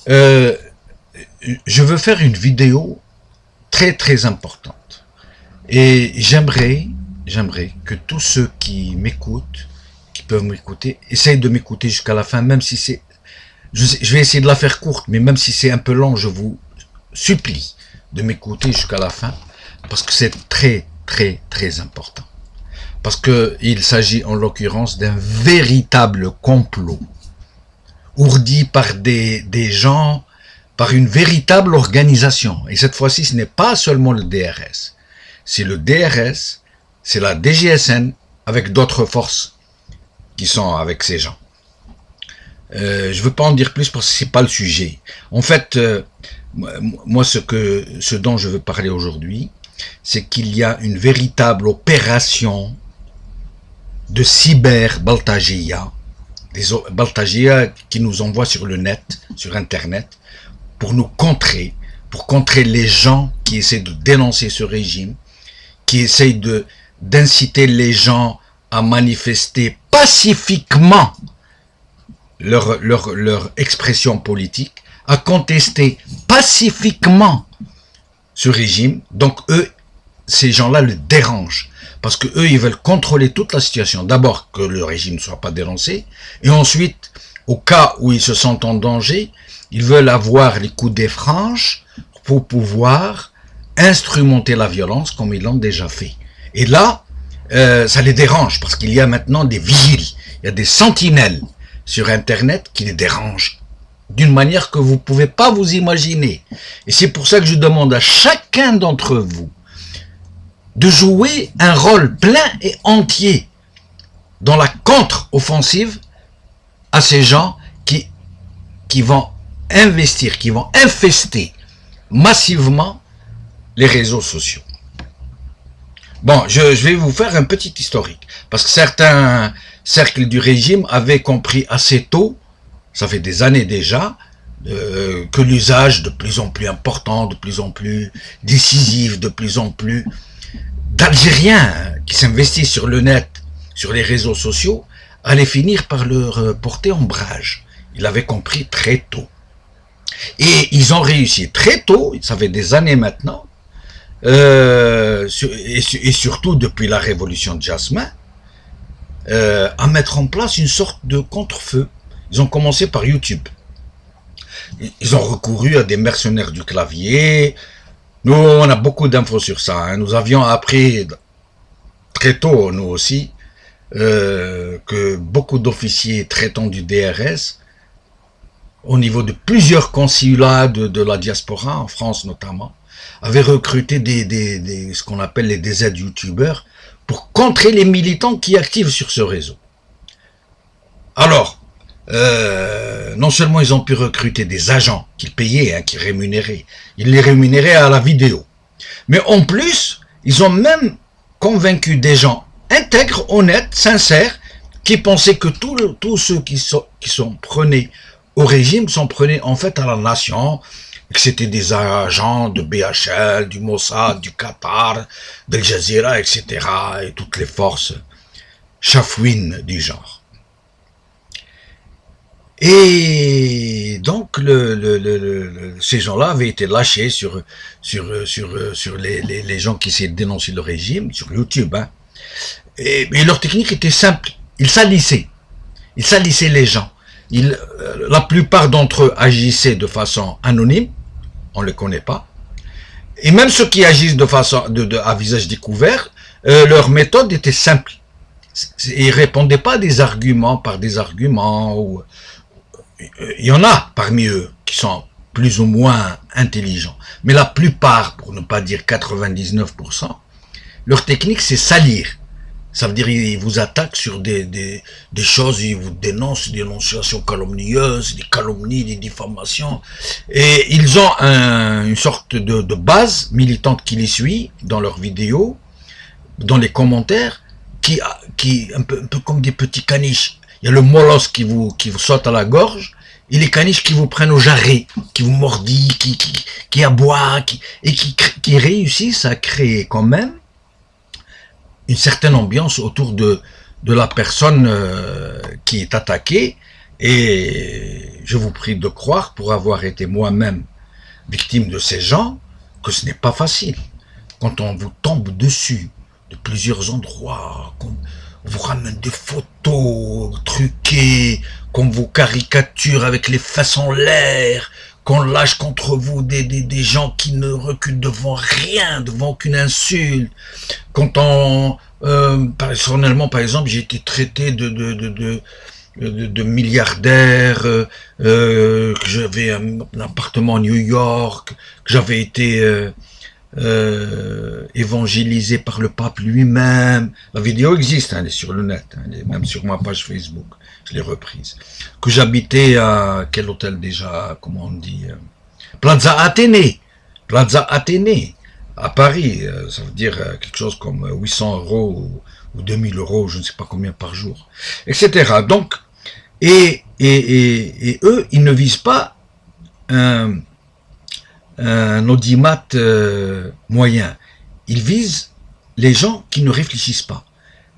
Euh, je veux faire une vidéo très importante. Et j'aimerais que tous ceux qui m'écoutent, qui peuvent m'écouter, essayent de m'écouter jusqu'à la fin, même si c'est... Je vais essayer de la faire courte, mais même si c'est un peu long, je vous supplie de m'écouter jusqu'à la fin, parce que c'est très important. Parce que il s'agit en l'occurrence d'un véritable complot, ourdi par des gens, par une véritable organisation. Et cette fois-ci, ce n'est pas seulement le DRS. C'est le DRS, c'est la DGSN, avec d'autres forces qui sont avec ces gens. Je ne veux pas en dire plus parce que c'est pas le sujet. En fait, moi, ce dont je veux parler aujourd'hui, c'est qu'il y a une véritable opération de cyber-baltagia, des baltagia qui nous envoient sur le net, sur Internet, pour nous contrer, pour contrer les gens qui essaient de dénoncer ce régime, qui essayent d'inciter les gens à manifester pacifiquement leur expression politique, à contester pacifiquement ce régime. Donc eux, ces gens-là le dérangent, parce que eux, ils veulent contrôler toute la situation. D'abord, que le régime ne soit pas dénoncé, et ensuite, au cas où ils se sentent en danger, ils veulent avoir les coups des franges pour pouvoir instrumenter la violence comme ils l'ont déjà fait. Et là, ça les dérange, parce qu'il y a maintenant des vigiles, il y a des sentinelles sur Internet qui les dérangent d'une manière que vous ne pouvez pas vous imaginer. Et c'est pour ça que je demande à chacun d'entre vous de jouer un rôle plein et entier dans la contre-offensive à ces gens qui vont investir, qui vont infester massivement les réseaux sociaux. Bon, je vais vous faire un petit historique, parce que certains cercles du régime avaient compris assez tôt, ça fait des années déjà, que l'usage de plus en plus important, de plus en plus décisif, de plus en plus d'Algériens qui s'investissent sur le net, sur les réseaux sociaux, allait finir par leur porter ombrage. Ils l'avaient compris très tôt. Et ils ont réussi très tôt, ça fait des années maintenant, et surtout depuis la révolution de Jasmin, à mettre en place une sorte de contre-feu. Ils ont commencé par YouTube. Ils ont recouru à des mercenaires du clavier. Nous, on a beaucoup d'infos sur ça. Hein. Nous avions appris très tôt, nous aussi, que beaucoup d'officiers traitants du DRS, au niveau de plusieurs consulats de la diaspora, en France notamment, avaient recruté ce qu'on appelle les DZ youtubeurs pour contrer les militants qui activent sur ce réseau. Alors, non seulement ils ont pu recruter des agents qu'ils payaient, hein, qu'ils rémunéraient, ils les rémunéraient à la vidéo, mais en plus, ils ont même convaincu des gens intègres, honnêtes, sincères, qui pensaient que tous ceux qui sont prenés au régime sont prenés en fait à la nation, que c'était des agents de BHL, du Mossad, du Qatar, d'Al Jazeera, etc., et toutes les forces chafouines du genre. Et donc, ces gens-là avaient été lâchés sur les gens qui essaient de dénoncer le régime, sur YouTube. Hein. Et leur technique était simple. Ils salissaient les gens. La plupart d'entre eux agissaient de façon anonyme, on ne les connaît pas. Et même ceux qui agissent de façon à visage découvert, leur méthode était simple. Ils répondaient pas à des arguments par des arguments. Ou il y en a parmi eux qui sont plus ou moins intelligents, mais la plupart, pour ne pas dire 99%, leur technique c'est salir. Ça veut dire qu'ils vous attaquent sur des choses, ils vous dénoncent, des dénonciations calomnieuses, des calomnies, des diffamations. Et ils ont une sorte de base militante qui les suit dans leurs vidéos, dans les commentaires, qui un peu comme des petits caniches. Il y a le molosse qui vous saute à la gorge, et les caniches qui vous prennent au jarret, qui vous mordillent, qui aboient, qui réussissent à créer quand même une certaine ambiance autour de la personne qui est attaquée, Et je vous prie de croire, pour avoir été moi-même victime de ces gens, que ce n'est pas facile. Quand on vous tombe dessus de plusieurs endroits, qu'on vous ramène des photos truquées, qu'on vous caricature avec les fesses en l'air, qu'on lâche contre vous des gens qui ne reculent devant rien, devant aucune insulte. Quand on, personnellement, par exemple, j'ai été traité de milliardaire, que j'avais un appartement à New York, que j'avais été évangélisé par le pape lui-même. La vidéo existe, hein, elle est sur le net, hein, elle est même sur ma page Facebook, je l'ai reprise. Que j'habitais à quel hôtel déjà, comment on dit, Plaza Athénée, à Paris, ça veut dire quelque chose comme 800 € ou 2000 €, je ne sais pas combien par jour, etc. Donc, et eux, ils ne visent pas un audimat moyen. Ils visent les gens qui ne réfléchissent pas,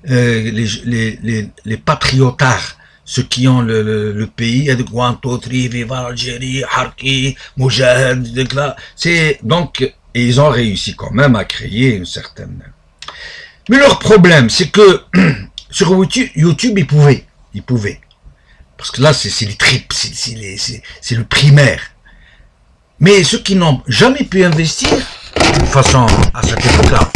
les patriotards, ceux qui ont le pays, de Guanto, Tri, Viva l'Algérie, Harki, Moujahid, c'est donc, et ils ont réussi quand même à créer une certaine. Mais leur problème, c'est que sur YouTube, ils pouvaient, parce que là, c'est les tripes, c'est le primaire. Mais ceux qui n'ont jamais pu investir, de façon à cette époque-là,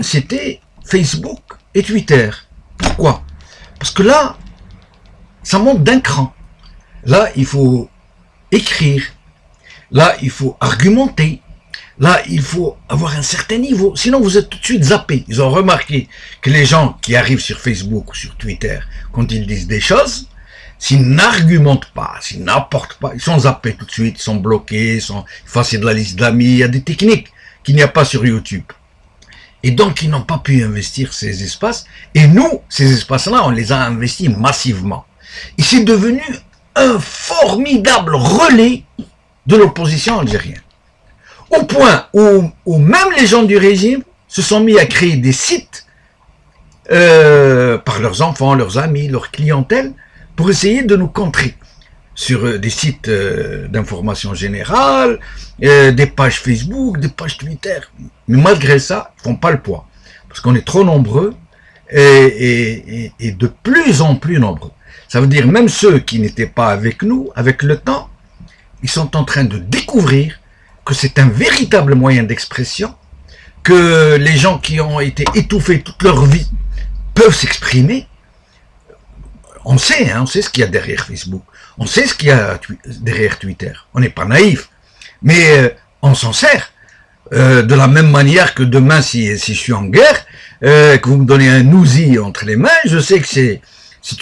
c'était Facebook et Twitter. Pourquoi? Parce que là, ça monte d'un cran. Là, il faut écrire. Là, il faut argumenter. Là, il faut avoir un certain niveau. Sinon, vous êtes tout de suite zappé. Ils ont remarqué que les gens qui arrivent sur Facebook ou sur Twitter, quand ils disent des choses, s'ils n'argumentent pas, s'ils n'apportent pas, ils sont zappés tout de suite, ils sont bloqués, ils sont effacés de la liste d'amis. Il y a des techniques qu'il n'y a pas sur YouTube. Et donc, ils n'ont pas pu investir ces espaces. Et nous, ces espaces-là, on les a investis massivement. Et c'est devenu un formidable relais de l'opposition algérienne. Au point où même les gens du régime se sont mis à créer des sites par leurs enfants, leurs amis, leur clientèle, pour essayer de nous contrer sur des sites d'information générale, des pages Facebook, des pages Twitter. Mais malgré ça, ils font pas le poids. Parce qu'on est trop nombreux et de plus en plus nombreux. Ça veut dire même ceux qui n'étaient pas avec nous, avec le temps, ils sont en train de découvrir que c'est un véritable moyen d'expression, que les gens qui ont été étouffés toute leur vie peuvent s'exprimer. On sait, hein, on sait ce qu'il y a derrière Facebook, on sait ce qu'il y a derrière Twitter. On n'est pas naïf, mais on s'en sert. De la même manière que demain, si je suis en guerre, que vous me donnez un Uzi entre les mains, je sais que c'est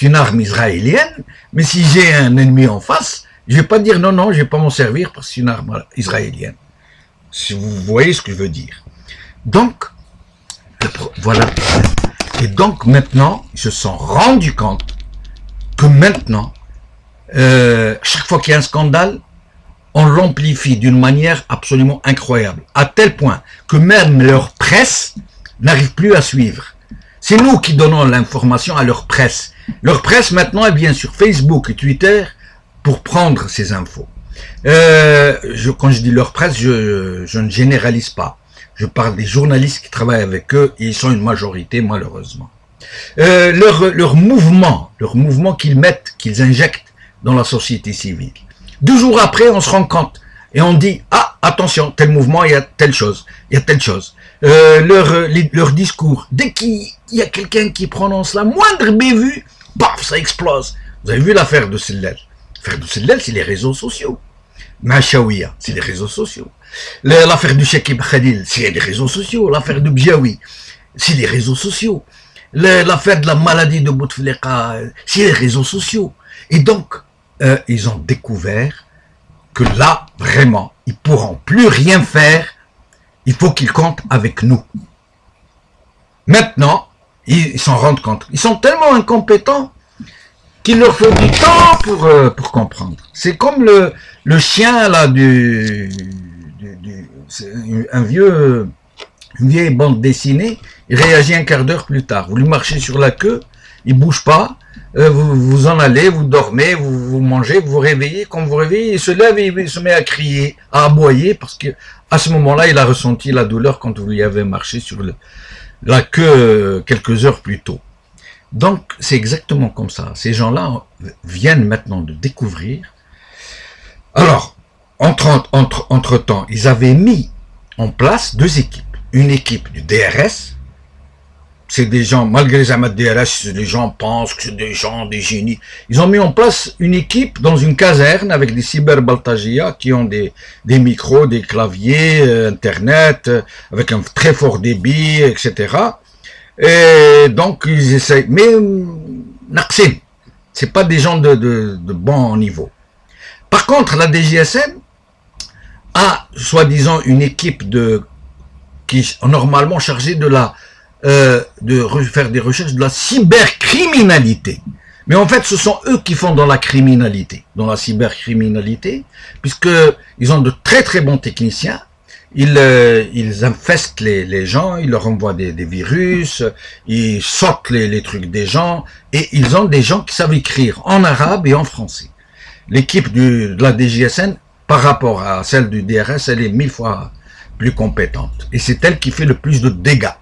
une arme israélienne, mais si j'ai un ennemi en face, je vais pas dire non, je vais pas m'en servir parce que c'est une arme israélienne. Si vous voyez ce que je veux dire. Donc, voilà. Et donc maintenant, ils se sont rendus compte que maintenant, chaque fois qu'il y a un scandale, on l'amplifie d'une manière absolument incroyable, à tel point que même leur presse n'arrive plus à suivre. C'est nous qui donnons l'information à leur presse. Leur presse maintenant est bien sur Facebook et Twitter pour prendre ces infos. Quand je dis leur presse, je ne généralise pas. Je parle des journalistes qui travaillent avec eux, et ils sont une majorité malheureusement. Leur mouvement qu'ils mettent, qu'ils injectent dans la société civile. 2 jours après, on se rend compte et on dit ah attention, tel mouvement, il y a telle chose, il y a telle chose. Leur discours, dès qu'il y a quelqu'un qui prononce la moindre bévue, paf, ça explose. Vous avez vu l'affaire de Sellel? L'affaire de Sellel, c'est les réseaux sociaux. Machaouia, c'est les réseaux sociaux. L'affaire du Cheikh Ibn Khalil, c'est les réseaux sociaux. L'affaire de Bjaoui, c'est les réseaux sociaux. L'affaire de la maladie de Bouteflika, c'est les réseaux sociaux. Et donc, ils ont découvert que là, vraiment, ils pourront plus rien faire. Il faut qu'ils comptent avec nous. Maintenant, ils s'en rendent compte. Ils sont tellement incompétents qu'il leur faut du temps pour comprendre. C'est comme le chien là une vieille bande dessinée, il réagit un quart d'heure plus tard. Vous lui marchez sur la queue, il bouge pas, vous en allez, vous dormez, vous mangez, vous vous réveillez. Quand vous vous réveillez, il se lève et il se met à crier, à aboyer, parce que à ce moment-là, il a ressenti la douleur quand vous lui avez marché sur la queue quelques heures plus tôt. Donc, c'est exactement comme ça. Ces gens-là viennent maintenant de découvrir. Alors, entre-temps, ils avaient mis en place deux équipes. Une équipe du DRS, c'est des gens, malgré les amas de DRS, les gens pensent que c'est des gens, des génies. Ils ont mis en place une équipe dans une caserne avec des cyberbaltagia qui ont des micros, des claviers, Internet, avec un très fort débit, etc. Et donc, ils essayent. Mais, Naksim, c'est pas des gens de bon niveau. Par contre, la DGSN a, soi-disant, une équipe qui est normalement chargée de faire des recherches de la cybercriminalité. Mais en fait, ce sont eux qui font dans la criminalité, dans la cybercriminalité, puisqu'ils ont de très très bons techniciens. Ils infestent les gens, ils leur envoient des virus, ils sortent les trucs des gens, et ils ont des gens qui savent écrire en arabe et en français. L'équipe de la DGSN, par rapport à celle du DRS, elle est 1000 fois plus compétente. Et c'est elle qui fait le plus de dégâts.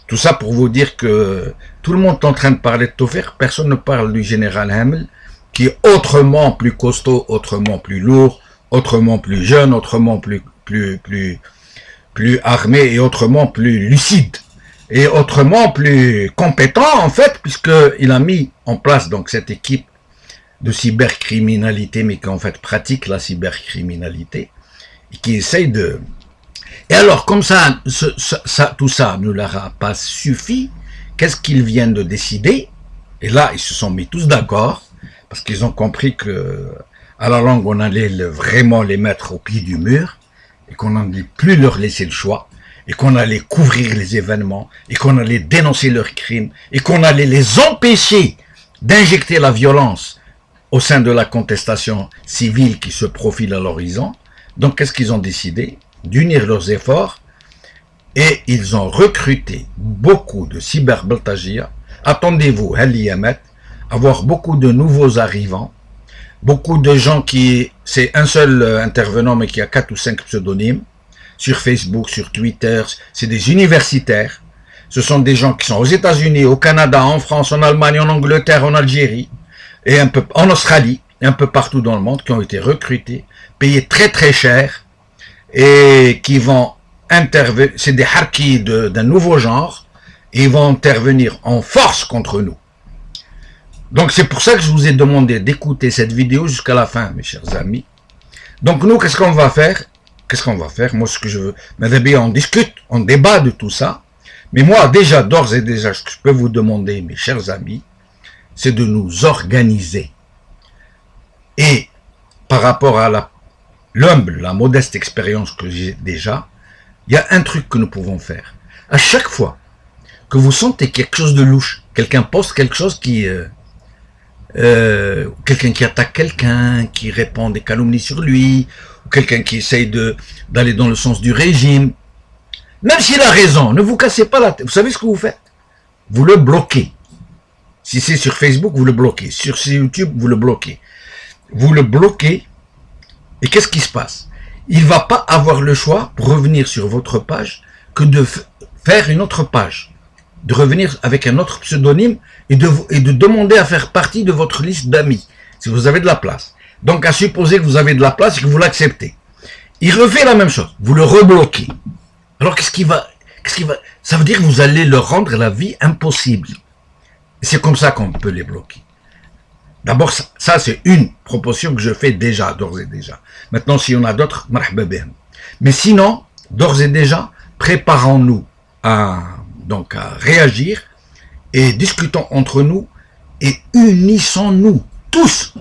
Tout ça pour vous dire que tout le monde est en train de parler de Tawfiq, personne ne parle du général Hamel, qui est autrement plus costaud, autrement plus lourd, autrement plus jeune, autrement plus armé et autrement plus lucide. Et autrement plus compétent, en fait, puisqu'il a mis en place donc cette équipe de cybercriminalité, mais qui en fait pratique la cybercriminalité, et qui essaye de... Et alors, comme ça, tout ça ne leur a pas suffi, qu'est-ce qu'ils viennent de décider? Et là, ils se sont mis tous d'accord, parce qu'ils ont compris que à la longue, on allait vraiment les mettre au pied du mur, et qu'on n'allait plus leur laisser le choix, et qu'on allait couvrir les événements, et qu'on allait dénoncer leurs crimes, et qu'on allait les empêcher d'injecter la violence au sein de la contestation civile qui se profile à l'horizon. Donc, qu'est-ce qu'ils ont décidé? D'unir leurs efforts, et ils ont recruté beaucoup de cyberbaltagia. Attendez-vous, avoir beaucoup de nouveaux arrivants, beaucoup de gens qui, c'est un seul intervenant, mais qui a 4 ou 5 pseudonymes, sur Facebook, sur Twitter, c'est des universitaires, ce sont des gens qui sont aux États-Unis, au Canada, en France, en Allemagne, en Angleterre, en Algérie, et un peu en Australie, et un peu partout dans le monde, qui ont été recrutés, payés très très cher, et qui vont intervenir, c'est des harkis d'un nouveau genre, et ils vont intervenir en force contre nous. Donc c'est pour ça que je vous ai demandé d'écouter cette vidéo jusqu'à la fin, mes chers amis. Donc nous, qu'est-ce qu'on va faire? Moi, ce que je veux, on discute, on débat de tout ça. Mais moi, déjà, d'ores et déjà, ce que je peux vous demander, mes chers amis, c'est de nous organiser. Et par rapport à la modeste expérience que j'ai déjà, il y a un truc que nous pouvons faire. À chaque fois que vous sentez quelque chose de louche, quelqu'un poste quelque chose qui... quelqu'un qui attaque quelqu'un, qui répand des calomnies sur lui, ou quelqu'un qui essaye d'aller dans le sens du régime, même s'il a raison, ne vous cassez pas la tête. Vous savez ce que vous faites? Vous le bloquez. Si c'est sur Facebook, vous le bloquez. Sur YouTube, vous le bloquez. Vous le bloquez, et qu'est-ce qui se passe? Il ne va pas avoir le choix pour revenir sur votre page que de faire une autre page, de revenir avec un autre pseudonyme et de demander à faire partie de votre liste d'amis, si vous avez de la place. Donc, à supposer que vous avez de la place et que vous l'acceptez. Il refait la même chose, vous le rebloquez. Alors, qu'est-ce qui va, ça veut dire que vous allez leur rendre la vie impossible. Et c'est comme ça qu'on peut les bloquer. D'abord, ça c'est une proposition que je fais déjà, d'ores et déjà. Maintenant, s'il y en a d'autres, marhaba bihan. Mais sinon, d'ores et déjà, préparons-nous à réagir et discutons entre nous et unissons-nous tous.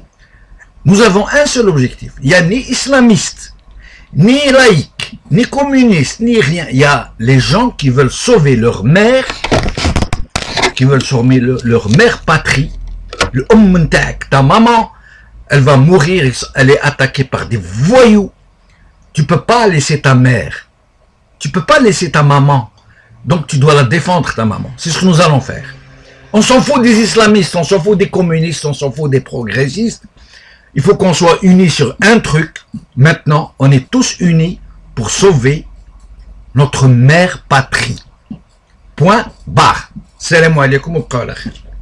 Nous avons un seul objectif. Il n'y a ni islamiste, ni laïque, ni communiste, ni rien. Il y a les gens qui veulent sauver leur mère, leur mère patrie. Le ta maman, elle va mourir, elle est attaquée par des voyous. Tu peux pas laisser ta mère. Tu peux pas laisser ta maman. Donc tu dois la défendre, ta maman. C'est ce que nous allons faire. On s'en fout des islamistes, on s'en fout des communistes, on s'en fout des progressistes. Il faut qu'on soit unis sur un truc. Maintenant, on est tous unis pour sauver notre mère patrie. Point barre. Salam alaikum wa rahmatullahi.